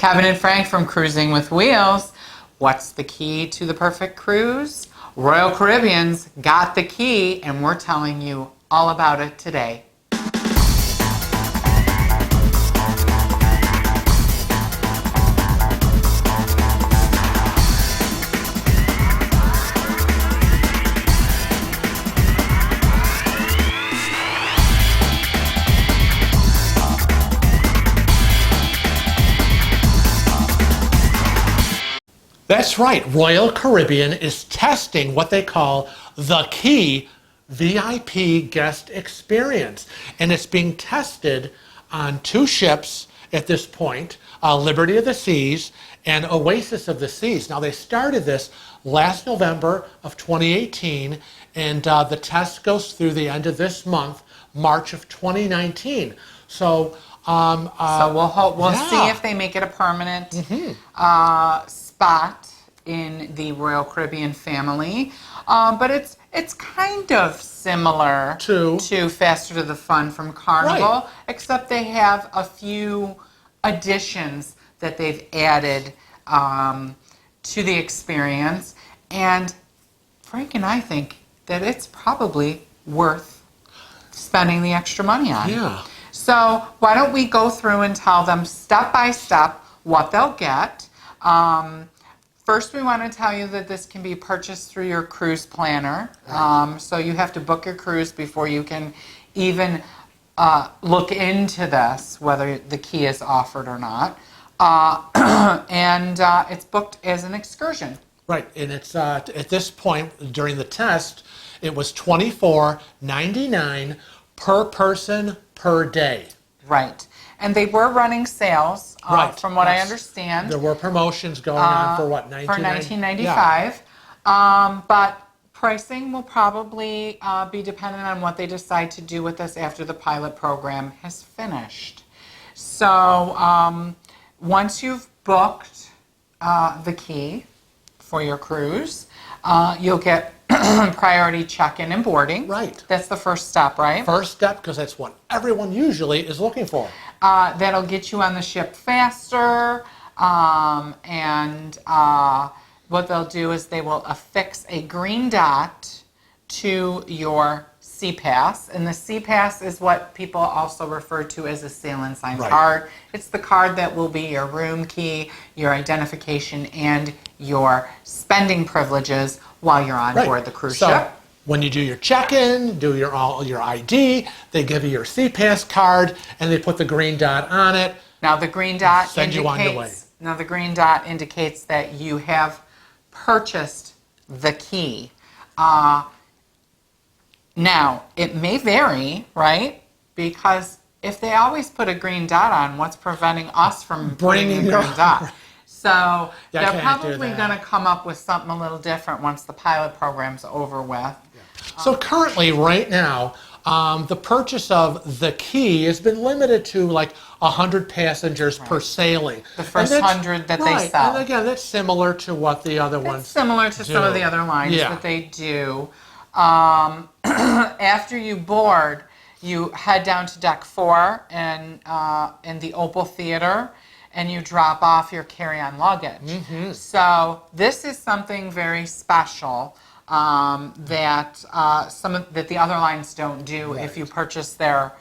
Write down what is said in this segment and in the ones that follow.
Kevin and Frank from Cruising with Wheels. What's the key to the perfect cruise? Royal Caribbean's got the key, and we're telling you all about it today. That's right, Royal Caribbean is testing what they call the Key VIP guest experience. And it's being tested on 2 ships at this point, Liberty of the Seas and Oasis of the Seas. Now they started this last November of 2018, and the test goes through the end of this month, March of 2019. So we'll see if they make it a permanent spot in the Royal Caribbean family, but it's kind of similar to Faster to the Fun from Carnival, right, except they have a few additions that they've added to the experience, and Frank and I think that it's probably worth spending the extra money on. Yeah. So why don't we go through and tell them step by step what they'll get. First, we want to tell you that this can be purchased through your cruise planner. So you have to book your cruise before you can even look into this, whether the key is offered or not. And it's booked as an excursion. Right, and it's at this point during the test, it was $24.99 per person per day. Right. And they were running sales, right, from what yes, I understand. There were promotions going on for what, $19.95? Yeah. But pricing will probably be dependent on what they decide to do with this after the pilot program has finished. So once you've booked the key for your cruise, you'll get priority check-in and boarding. Right. That's the first step, right? First step, because that's what everyone usually is looking for. That'll get you on the ship faster, and what they'll do is they will affix a green dot to your C-Pass, and the C-Pass is what people also refer to as a sail and sign card. It's the card that will be your room key, your identification, and your spending privileges while you're on board the cruise ship. When you do your check-in, do all your ID, they give you your C-Pass card, and they put the green dot on it. Now the green dot send you on your way. Now the green dot indicates that you have purchased the key. Now it may vary, right? Because if they always put a green dot on, what's preventing us from bringing a green dot? So they're probably going to come up with something a little different once the pilot program's over with. Yeah. So currently, right now, the purchase of the key has been limited to like 100 passengers per sailing. The first 100 that they sell. And again, that's similar to what the other ones do. Similar to some of the other lines that they do. After you board, you head down to deck 4 and in the Opal Theater, and you drop off your carry-on luggage. So this is something very special that the other lines don't do if you purchase their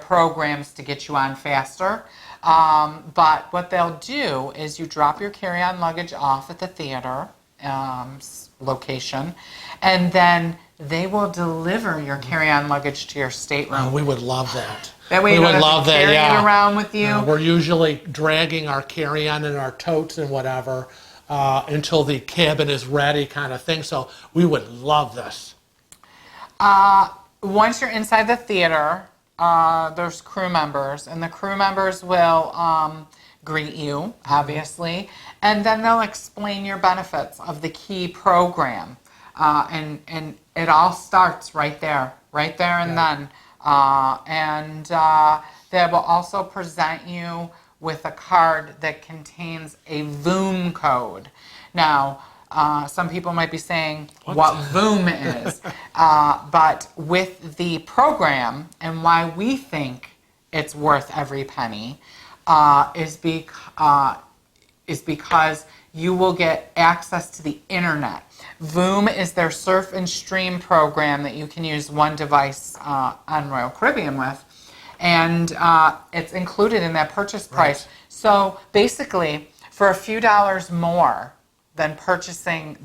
programs to get you on faster. But what they'll do is you drop your carry-on luggage off at the theater location, and then they will deliver your carry-on luggage to your stateroom. Oh, we would love that. That way you don't have to carry it around with you. We're usually dragging our carry-on and our totes and whatever until the cabin is ready, kind of thing. So we would love this. Once you're inside the theater, there's crew members, and the crew members will greet you, obviously, and then they'll explain your benefits of the key program. And it all starts right there and then. And they will also present you with a card that contains a VOOM code. Now, some people might be saying what VOOM is, but with the program and why we think it's worth every penny is because is because you will get access to the internet. Voom is their surf and stream program that you can use one device on Royal Caribbean with, and it's included in that purchase price. Right. So basically, for a few dollars more than purchasing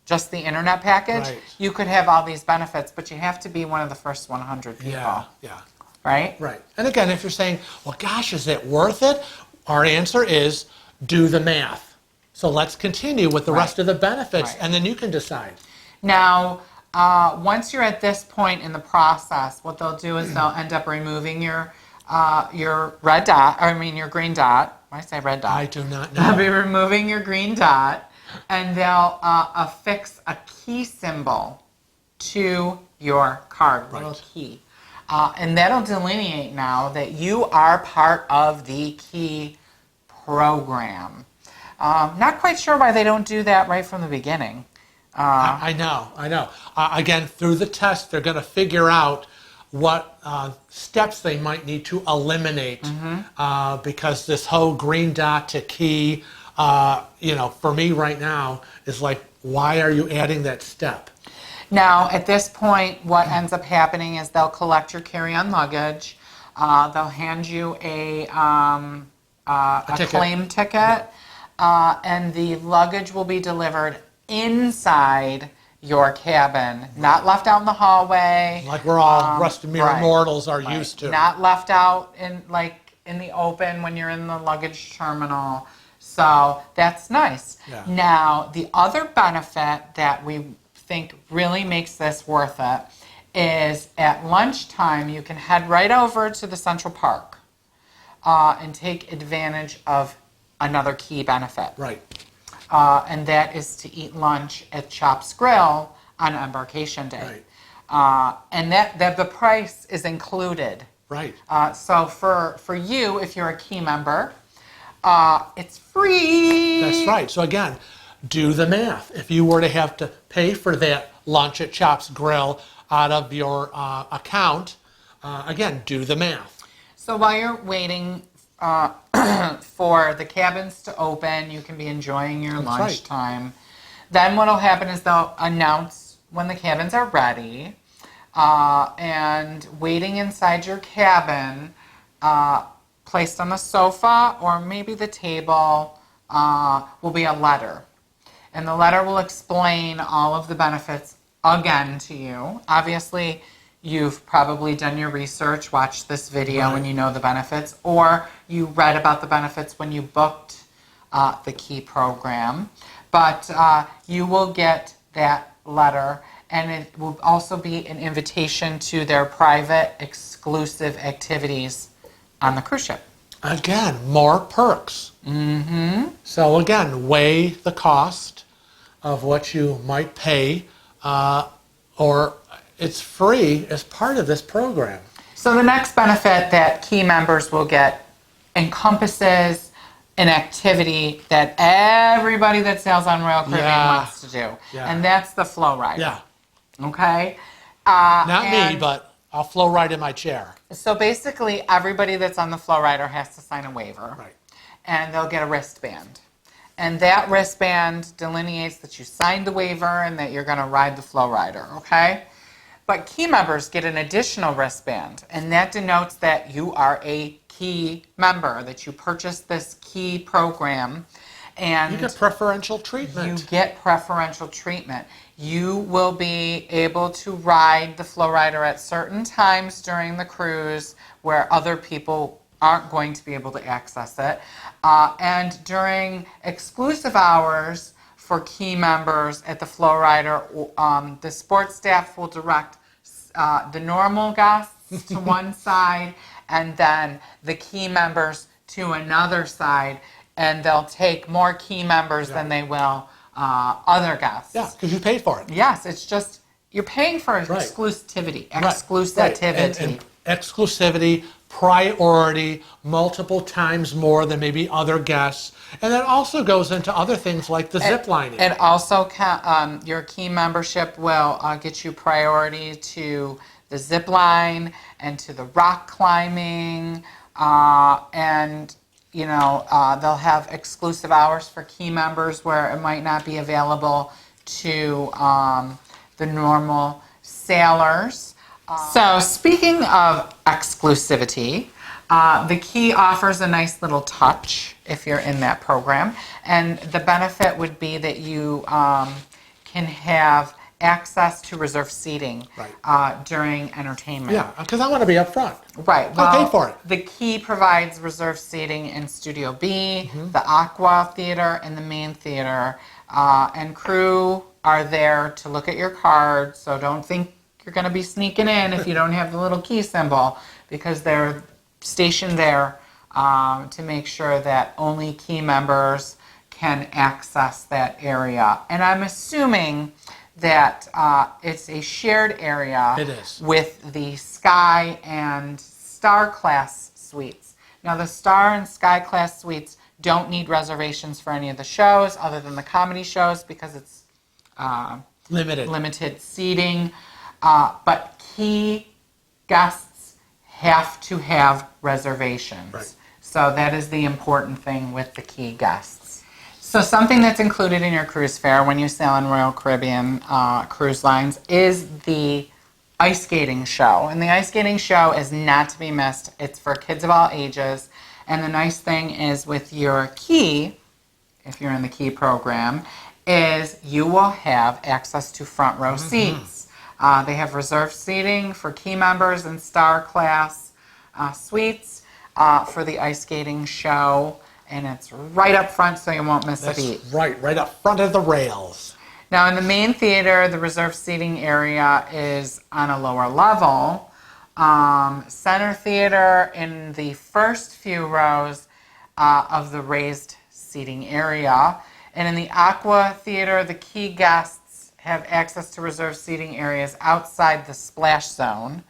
just the internet package, Right. you could have all these benefits, but you have to be one of the first 100 people. Yeah. Right? Right. And again, if you're saying, well, gosh, is it worth it? Our answer is do the math. So let's continue with the rest of the benefits, Right. and then you can decide. Now, once you're at this point in the process, what they'll do is they'll end up removing your red dot, your green dot. Why did I say red dot? I do not They'll know. be removing your green dot, and they'll affix a key symbol to your card, little key. And that'll delineate now that you are part of the key program. Not quite sure why they don't do that right from the beginning. I know. Again, through the test, they're going to figure out what steps they might need to eliminate because this whole green dot to key, for me right now is like, why are you adding that step? Now, at this point, what ends up happening is they'll collect your carry-on luggage. They'll hand you a ticket. claim ticket, and the luggage will be delivered inside your cabin, not left out in the hallway. Like we're all rusted mere right, mortals are right. used to. Not left out in the open when you're in the luggage terminal. So that's nice. Yeah. Now, the other benefit that we think really makes this worth it is at lunchtime you can head right over to the Central Park and take advantage of another key benefit. Right. And that is to eat lunch at Chop's Grill on Embarkation Day. Right. And that the price is included. Right. So for you, if you're a key member, it's free. That's right. So again, do the math. If you were to have to pay for that lunch at Chop's Grill out of your account, again, do the math. So while you're waiting for the cabins to open, you can be enjoying your That's right. lunchtime. Then what will happen is they'll announce when the cabins are ready, and waiting inside your cabin, placed on the sofa or maybe the table, will be a letter. And the letter will explain all of the benefits again to you. Obviously, you've probably done your research, watched this video, Right. and you know the benefits, or you read about the benefits when you booked the key program. But you will get that letter, and it will also be an invitation to their private, exclusive activities on the cruise ship. Again, more perks. Mm-hmm. So again, weigh the cost of what you might pay, or it's free as part of this program. So the next benefit that key members will get encompasses an activity that everybody that sails on Royal Caribbean Yeah. wants to do, Yeah. and that's the flow ride. Yeah. Okay? Not me, and but I'll flow right in my chair. So basically, everybody that's on the flow rider has to sign a waiver. Right. And they'll get a wristband. And that wristband delineates that you signed the waiver and that you're going to ride the flow rider, okay? But key members get an additional wristband, and that denotes that you are a key member, that you purchased this key program, and You get preferential treatment. you get preferential treatment. You will be able to ride the flow rider at certain times during the cruise where other people aren't going to be able to access it. And during exclusive hours for key members at the flow rider, the sports staff will direct the normal guests to one side and then the key members to another side, and they'll take more key members than they will other guests. Yeah, because you paid for it. Yes, it's just you're paying for exclusivity. Exclusivity. And exclusivity, priority, multiple times more than maybe other guests. And that also goes into other things like the zip lining. And also, your key membership will get you priority to the zip line and to the rock climbing, and they'll have exclusive hours for key members where it might not be available to the normal sailors. So speaking of exclusivity, the key offers a nice little touch if you're in that program. And the benefit would be that you can have access to reserved seating during entertainment. Yeah, because I want to be up front. Right. I'll pay for it. The Key provides reserved seating in Studio B, the Aqua Theater, and the main theater. And crew are there to look at your card, so don't think you're going to be sneaking in if you don't have the little key symbol, because they're stationed there to make sure that only key members can access that area. And I'm assuming that it's a shared area It is. with the Sky and Star class suites. Now the Star and Sky class suites don't need reservations for any of the shows other than the comedy shows because it's limited seating. But key guests have to have reservations. Right. So that is the important thing with the key guests. So something that's included in your cruise fare when you sail on Royal Caribbean cruise lines is the ice skating show. And the ice skating show is not to be missed. It's for kids of all ages. And the nice thing is with your key, if you're in the key program, is you will have access to front row seats. They have reserved seating for key members and Star class suites for the ice skating show. And it's right up front so you won't miss a beat. Right up front of the rails. Now in the main theater, the reserved seating area is on a lower level. Center theater in the first few rows of the raised seating area. And in the Aqua Theater, the key guests have access to reserved seating areas outside the splash zone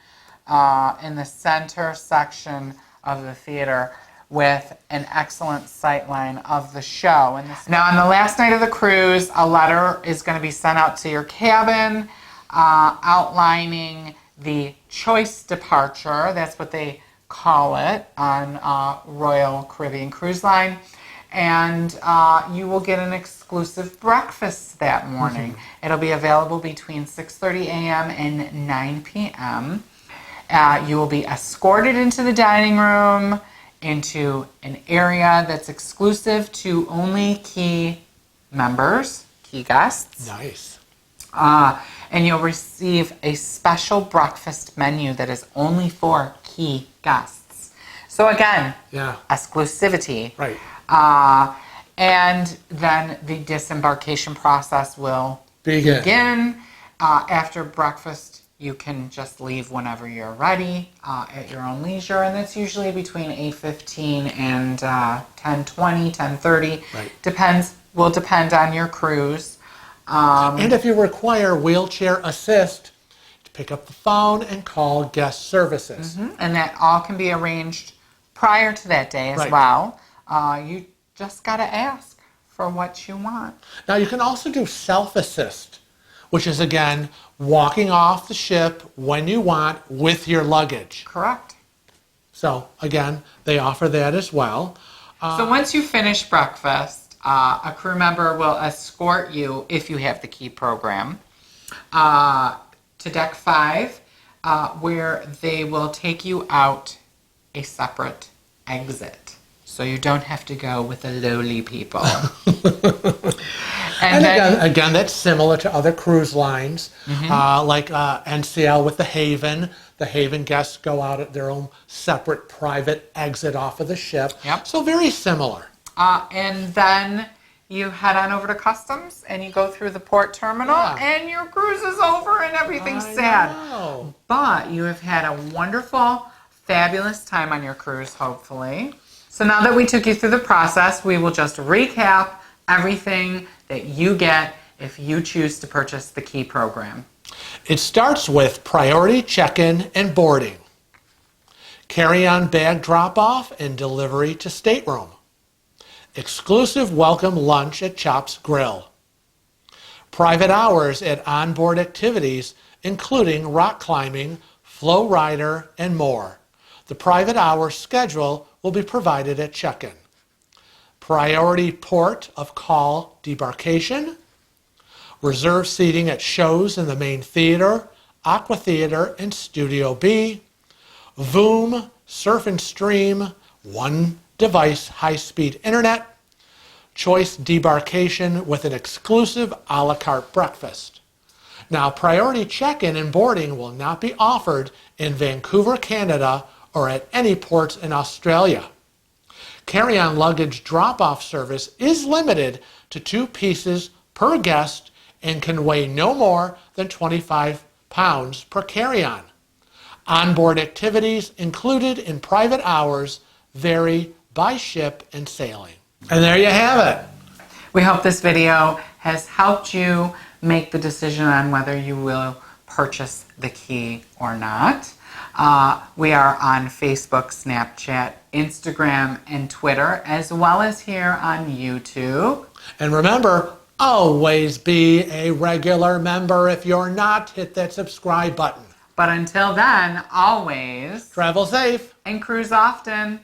in the center section of the theater with an excellent sightline of the show. Now, on the last night of the cruise, a letter is going to be sent out to your cabin outlining the choice departure. That's what they call it on Royal Caribbean Cruise Line. And you will get an exclusive breakfast that morning. It'll be available between 6:30 a.m. and 9 p.m. You will be escorted into the dining room, into an area that's exclusive to only key members, key guests. Nice. And you'll receive a special breakfast menu that is only for key guests. So again, exclusivity. Right. And then the disembarkation process will begin. After breakfast, you can just leave whenever you're ready at your own leisure, and that's usually between 8:15 and 10:20, 10:30. Right. Will depend on your cruise. And if you require wheelchair assist, pick up the phone and call guest services. And that all can be arranged prior to that day as well. You just got to ask for what you want. Now you can also do self-assist, which is again walking off the ship when you want with your luggage. Correct. So again, they offer that as well. So once you finish breakfast, a crew member will escort you, if you have the key program, to deck 5, where they will take you out a separate exit. So you don't have to go with the lowly people. And again, that's similar to other cruise lines, like NCL with the Haven. The Haven guests go out at their own separate private exit off of the ship. Yep. So very similar. And then you head on over to customs and you go through the port terminal and your cruise is over and everything's sad. Know. But you have had a wonderful, fabulous time on your cruise, hopefully. So now that we took you through the process, we will just recap everything that you get if you choose to purchase the key program. It starts with priority check-in and boarding, carry-on bag drop-off and delivery to stateroom, exclusive welcome lunch at Chop's Grill, private hours at onboard activities including rock climbing, flow rider, and more. The private hour schedule will be provided at check-in. priority port of call debarkation, reserve seating at shows in the main theater, Aqua Theater, and Studio B, Voom, Surf and Stream, one device high-speed internet, choice debarkation with an exclusive a la carte breakfast. Now, priority check-in and boarding will not be offered in Vancouver, Canada, or at any ports in Australia. Carry-on luggage drop-off service is limited to 2 pieces per guest and can weigh no more than 25 pounds per carry-on. Onboard activities included in private hours vary by ship and sailing. And there you have it. We hope this video has helped you make the decision on whether you will purchase the key or not. We are on Facebook, Snapchat, Instagram, and Twitter, as well as here on YouTube. And remember, always be a regular member. If you're not, hit that subscribe button. But until then, always Travel safe. and cruise often.